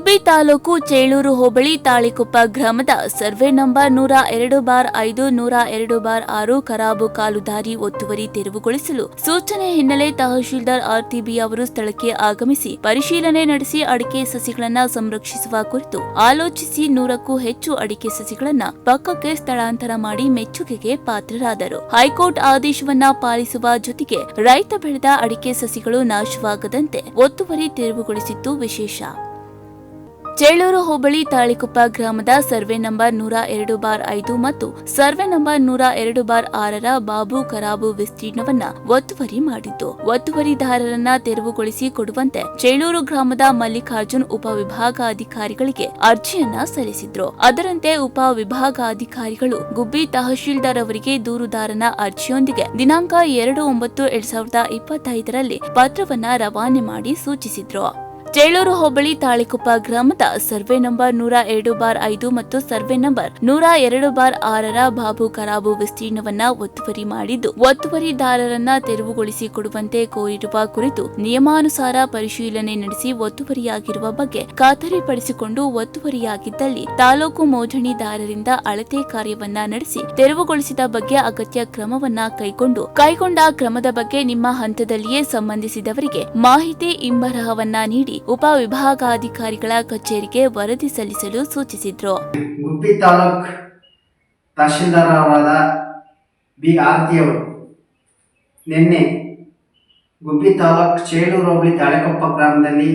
ಗುಬ್ಬಿ ತಾಲೂಕು ಚೇಳೂರು ಹೋಬಳಿ ತಾಳಿಕೊಪ್ಪ ಗ್ರಾಮದ survey number 102/5 102/6 ಖರಾಬು ಕಾಲುದಾರಿ ಒತ್ತುವರಿ ತೆರವುಗೊಳಿಸಲು ಸೂಚನೆ ಹಿನ್ನೆಲೆ ತಹಶೀಲ್ದಾರ್ ಆರ್ಟಿಬಿ ಅವರು ಸ್ಥಳಕ್ಕೆ ಆಗಮಿಸಿ ಪರಿಶೀಲನೆ ನಡೆಸಿ ಅಡಿಕೆ ಸಸಿಗಳನ್ನು ಸಂರಕ್ಷಿಸುವ ಕುರಿತು ಆಲೋಚಿಸಿ 100ಕ್ಕೂ ಹೆಚ್ಚು ಅಡಿಕೆ ಸಸಿಗಳನ್ನು ಪಕ್ಕಕ್ಕೆ ಸ್ಥಳಾಂತರ ಮಾಡಿ ಮೆಚ್ಚುಗೆಗೆ ಪಾತ್ರರಾದರು. ಹೈಕೋರ್ಟ್ ಆದೇಶವನ್ನ ಪಾಲಿಸುವ ಜೊತೆಗೆ ರೈತ ಬೆಳೆದ ಅಡಿಕೆ ಸಸಿಗಳು ನಾಶವಾಗದಂತೆ ಒತ್ತುವರಿ ತೆರವುಗೊಳಿಸಿದ್ದು ವಿಶೇಷ. ಚೇಳೂರು ಹೋಬಳಿ ತಾಳಿಕೊಪ್ಪ ಗ್ರಾಮದ ಸರ್ವೆ ನಂಬರ್ 102/5 ಮತ್ತು ಸರ್ವೆ ನಂಬರ್ 102/6 ಬಾಬು ಖರಾಬು ವಿಸ್ತೀರ್ಣವನ್ನ ಒತ್ತುವರಿ ಮಾಡಿದ್ದು, ಒತ್ತುವರಿದಾರರನ್ನ ತೆರವುಗೊಳಿಸಿ ಕೊಡುವಂತೆ ಚೇಳೂರು ಗ್ರಾಮದ ಮಲ್ಲಿಕಾರ್ಜುನ್ ಉಪವಿಭಾಗಾಧಿಕಾರಿಗಳಿಗೆ ಅರ್ಜಿಯನ್ನ ಸಲ್ಲಿಸಿದ್ರು. ಅದರಂತೆ ಉಪವಿಭಾಗಾಧಿಕಾರಿಗಳು ಗುಬ್ಬಿ ತಹಶೀಲ್ದಾರ್ ಅವರಿಗೆ ದೂರುದಾರನ ಅರ್ಜಿಯೊಂದಿಗೆ ದಿನಾಂಕ 2/9/2025 ಪತ್ರವನ್ನ ರವಾನೆ ಮಾಡಿ ಸೂಚಿಸಿದ್ರು. ಚೇಳೂರು ಹೋಬಳಿ ತಾಳಿಕೊಪ್ಪ ಗ್ರಾಮದ ಸರ್ವೆ ನಂಬರ್ 102/5 ಮತ್ತು ಸರ್ವೆ ನಂಬರ್ 102/6 ಬಾಬು ಖರಾಬು ವಿಸ್ತೀರ್ಣವನ್ನ ಒತ್ತುವರಿ ಮಾಡಿದ್ದು, ಒತ್ತುವರಿದಾರರನ್ನ ತೆರವುಗೊಳಿಸಿ ಕೊಡುವಂತೆ ಕೋರಿರುವ ಕುರಿತು ನಿಯಮಾನುಸಾರ ಪರಿಶೀಲನೆ ನಡೆಸಿ ಒತ್ತುವರಿಯಾಗಿರುವ ಬಗ್ಗೆ ಖಾತರಿಪಡಿಸಿಕೊಂಡು ಒತ್ತುವರಿಯಾಗಿದ್ದಲ್ಲಿ ತಾಲೂಕು ಮೋಜಣಿದಾರರಿಂದ ಅಳತೆ ಕಾರ್ಯವನ್ನ ನಡೆಸಿ ತೆರವುಗೊಳಿಸಿದ ಬಗ್ಗೆ ಅಗತ್ಯ ಕ್ರಮವನ್ನ ಕೈಗೊಂಡ ಕ್ರಮದ ಬಗ್ಗೆ ನಿಮ್ಮ ಹಂತದಲ್ಲಿಯೇ ಸಂಬಂಧಿಸಿದವರಿಗೆ ಮಾಹಿತಿ ಇಂಬರಹವನ್ನ ನೀಡಿ ಉಪವಿಭಾಗಾಧಿಕಾರಿಗಳ ಕಚೇರಿಗೆ ವರದಿ ಸಲ್ಲಿಸಲು ಸೂಚಿಸಿದ್ರು. ಗುಬ್ಬಿ ತಾಲೂಕ್ ತಹಶೀಲ್ದಾರ್ ಅವರಾದ ಬಿ ಆರ್ತಿ ಅವರು ನಿನ್ನೆ ಗುಬ್ಬಿ ತಾಲೂಕ್ ಚೇಳೂರು ಹೋಬಳಿ ತಾಳಿಕೊಪ್ಪ ಗ್ರಾಮದಲ್ಲಿ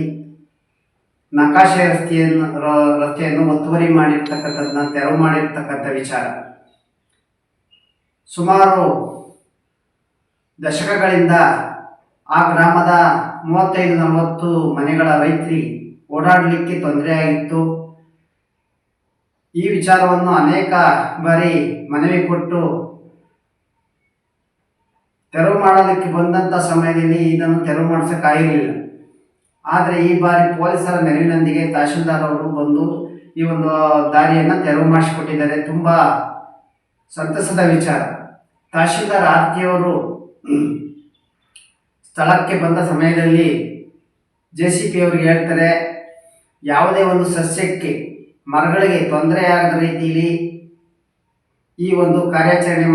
ನಕಾಶೆ ರಸ್ತೆಯನ್ನು ಒತ್ತುವರಿ ಮಾಡಿರ್ತಕ್ಕಂಥದ್ದನ್ನ ತೆರವು ಮಾಡಿರ್ತಕ್ಕಂಥ ವಿಚಾರ ಸುಮಾರು ದಶಕಗಳಿಂದ ಆ ಗ್ರಾಮದ 35-40 ಮನೆಗಳ ರೈತರಿಗೆ ಓಡಾಡಲಿಕ್ಕೆ ತೊಂದರೆಯಾಗಿತ್ತು. ಈ ವಿಚಾರವನ್ನು ಅನೇಕ ಬಾರಿ ಮನವಿ ಕೊಟ್ಟು ತೆರವು ಮಾಡೋದಕ್ಕೆ ಬಂದಂಥ ಸಮಯದಲ್ಲಿ ಇದನ್ನು ತೆರವು ಮಾಡಿಸೋಕ್ಕಾಗಿರಲಿಲ್ಲ. ಆದರೆ ಈ ಬಾರಿ ಪೊಲೀಸರ ನೆರವಿನೊಂದಿಗೆ ತಹಶೀಲ್ದಾರ್ ಅವರು ಬಂದು ಈ ಒಂದು ದಾರಿಯನ್ನು ತೆರವು ಮಾಡಿಸಿಕೊಟ್ಟಿದ್ದಾರೆ. ತುಂಬ ಸಂತಸದ ವಿಚಾರ. ತಹಶೀಲ್ದಾರ್ ಆರ್ತಿಯವರು ಸ್ಥಳಕ್ಕೆ ಬಂದ ಸಮಯದಲ್ಲಿ JCP ಅವರಿಗೆ ಹೇಳ್ತಾರೆ, ಯಾವುದೇ ಒಂದು ಸಸ್ಯಕ್ಕೆ ಮರಗಳಿಗೆ ತೊಂದರೆಯಾಗದ ರೀತಿಯಲ್ಲಿ ಈ ಒಂದು ಕಾರ್ಯಾಚರಣೆ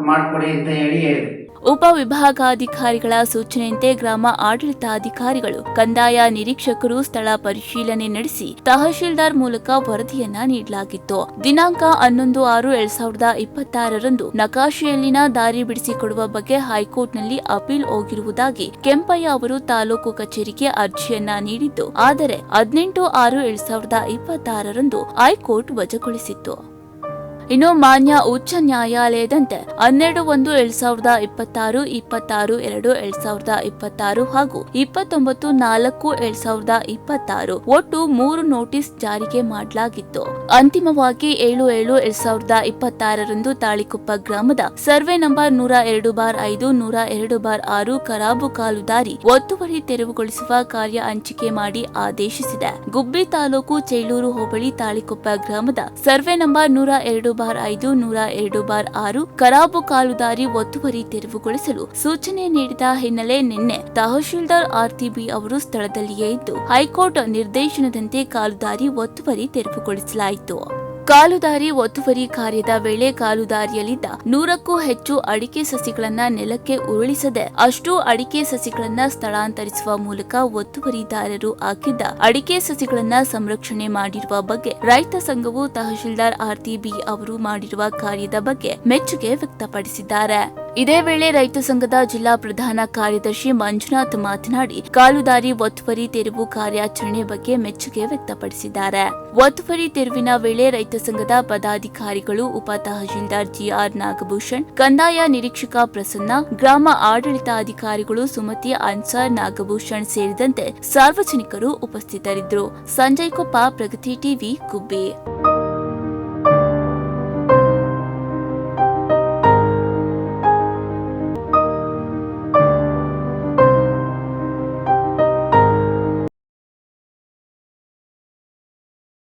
ಮಾಡಿಕೊಡಿ ಅಂತ ಹೇಳಿದರು. ಉಪವಿಭಾಗಾಧಿಕಾರಿಗಳ ಸೂಚನೆಯಂತೆ ಗ್ರಾಮ ಆಡಳಿತಾಧಿಕಾರಿಗಳು, ಕಂದಾಯ ನಿರೀಕ್ಷಕರು ಸ್ಥಳ ಪರಿಶೀಲನೆ ನಡೆಸಿ ತಹಶೀಲ್ದಾರ್ ಮೂಲಕ ವರದಿಯನ್ನ ನೀಡಲಾಗಿತ್ತು. ದಿನಾಂಕ 11/6/2026 ನಕಾಶೆಯಲ್ಲಿನ ದಾರಿ ಬಿಡಿಸಿಕೊಡುವ ಬಗ್ಗೆ ಹೈಕೋರ್ಟ್ನಲ್ಲಿ ಅಪೀಲ್ ಹೋಗಿರುವುದಾಗಿ ಕೆಂಪಯ್ಯ ಅವರು ತಾಲೂಕು ಕಚೇರಿಗೆ ಅರ್ಜಿಯನ್ನ ನೀಡಿದ್ದು, ಆದರೆ 18/6/2026 ಹೈಕೋರ್ಟ್ ವಜಾಗೊಳಿಸಿತ್ತು. ಇನ್ನು ಮಾನ್ಯ ಉಚ್ಚ ನ್ಯಾಯಾಲಯದಂತೆ 12/1/2026, 22/2/2026 ಹಾಗೂ 29/4/2026 ಒಟ್ಟು 3 ನೋಟಿಸ್ ಜಾರಿಗೆ ಮಾಡಲಾಗಿತ್ತು. ಅಂತಿಮವಾಗಿ 7/7/2026 ತಾಳಿಕೊಪ್ಪ ಗ್ರಾಮದ ಸರ್ವೆ ನಂಬರ್ 102/5 102/6 ಖರಾಬು ಕಾಲುದಾರಿ ಒತ್ತುವರಿ ತೆರವುಗೊಳಿಸುವ ಕಾರ್ಯ ಹಂಚಿಕೆ ಮಾಡಿ ಆದೇಶಿಸಿದೆ. ಗುಬ್ಬಿ ತಾಲೂಕು ಚೇಳೂರು ಹೋಬಳಿ ತಾಳಿಕೊಪ್ಪ ಗ್ರಾಮದ ಸರ್ವೆ ನಂಬರ್ 102/5 102/6 ಖರಾಬು ಕಾಲುದಾರಿ ಒತ್ತುವರಿ ತೆರವುಗೊಳಿಸಲು ಸೂಚನೆ ನೀಡಿದ ಹಿನ್ನೆಲೆ ನಿನ್ನೆ ತಹಶೀಲ್ದಾರ್ ಆರ್ಟಿಬಿ ಅವರು ಸ್ಥಳದಲ್ಲಿಯೇ ಇದ್ದು ಹೈಕೋರ್ಟ್ ನಿರ್ದೇಶನದಂತೆ ಕಾಲುದಾರಿ ಒತ್ತುವರಿ ತೆರವುಗೊಳಿಸಲಾಯಿತು. ಕಾಲುದಾರಿ ಒತ್ತುವರಿ ಕಾರ್ಯದ ವೇಳೆ ಕಾಲುದಾರಿಯಲ್ಲಿದ್ದ 100ಕ್ಕೂ ಹೆಚ್ಚು ಅಡಿಕೆ ಸಸಿಗಳನ್ನ ನೆಲಕ್ಕೆ ಉರುಳಿಸದೆ ಅಷ್ಟು ಅಡಿಕೆ ಸಸಿಗಳನ್ನ ಸ್ಥಳಾಂತರಿಸುವ ಮೂಲಕ ಒತ್ತುವರಿದಾರರು ಹಾಕಿದ್ದ ಅಡಿಕೆ ಸಸಿಗಳನ್ನ ಸಂರಕ್ಷಣೆ ಮಾಡಿರುವ ಬಗ್ಗೆ ರೈತ ಸಂಘವು ತಹಶೀಲ್ದಾರ್ ಆರ್ಟಿಬಿ ಅವರು ಮಾಡಿರುವ ಕಾರ್ಯದ ಬಗ್ಗೆ ಮೆಚ್ಚುಗೆ ವ್ಯಕ್ತಪಡಿಸಿದ್ದಾರೆ. ಇದೇ ವೇಳೆ ರೈತ ಸಂಘದ ಜಿಲ್ಲಾ ಪ್ರಧಾನ ಕಾರ್ಯದರ್ಶಿ ಮಂಜುನಾಥ್ ಮಾತನಾಡಿ, ಕಾಲುದಾರಿ ಒತ್ತುವರಿ ತೆರವು ಕಾರ್ಯಾಚರಣೆ ಬಗ್ಗೆ ಮೆಚ್ಚುಗೆ ವ್ಯಕ್ತಪಡಿಸಿದ್ದಾರೆ. ಒತ್ತುವರಿ ತೆರವಿನ ವೇಳೆ ರೈತ ಸಂಘದ ಪದಾಧಿಕಾರಿಗಳು, ಉಪ ತಹಶೀಲ್ದಾರ್ GR ನಾಗಭೂಷಣ್, ಕಂದಾಯ ನಿರೀಕ್ಷಕ ಪ್ರಸನ್ನ, ಗ್ರಾಮ ಆಡಳಿತಾಧಿಕಾರಿಗಳು ಸುಮತಿ, ಅನ್ಸಾರ್, ನಾಗಭೂಷಣ್ ಸೇರಿದಂತೆ ಸಾರ್ವಜನಿಕರು ಉಪಸ್ಥಿತರಿದ್ದರು. ಸಂಜಯ್ ಕೊಪ್ಪ, ಪ್ರಗತಿ ಟಿವಿ, ಗುಬ್ಬಿ.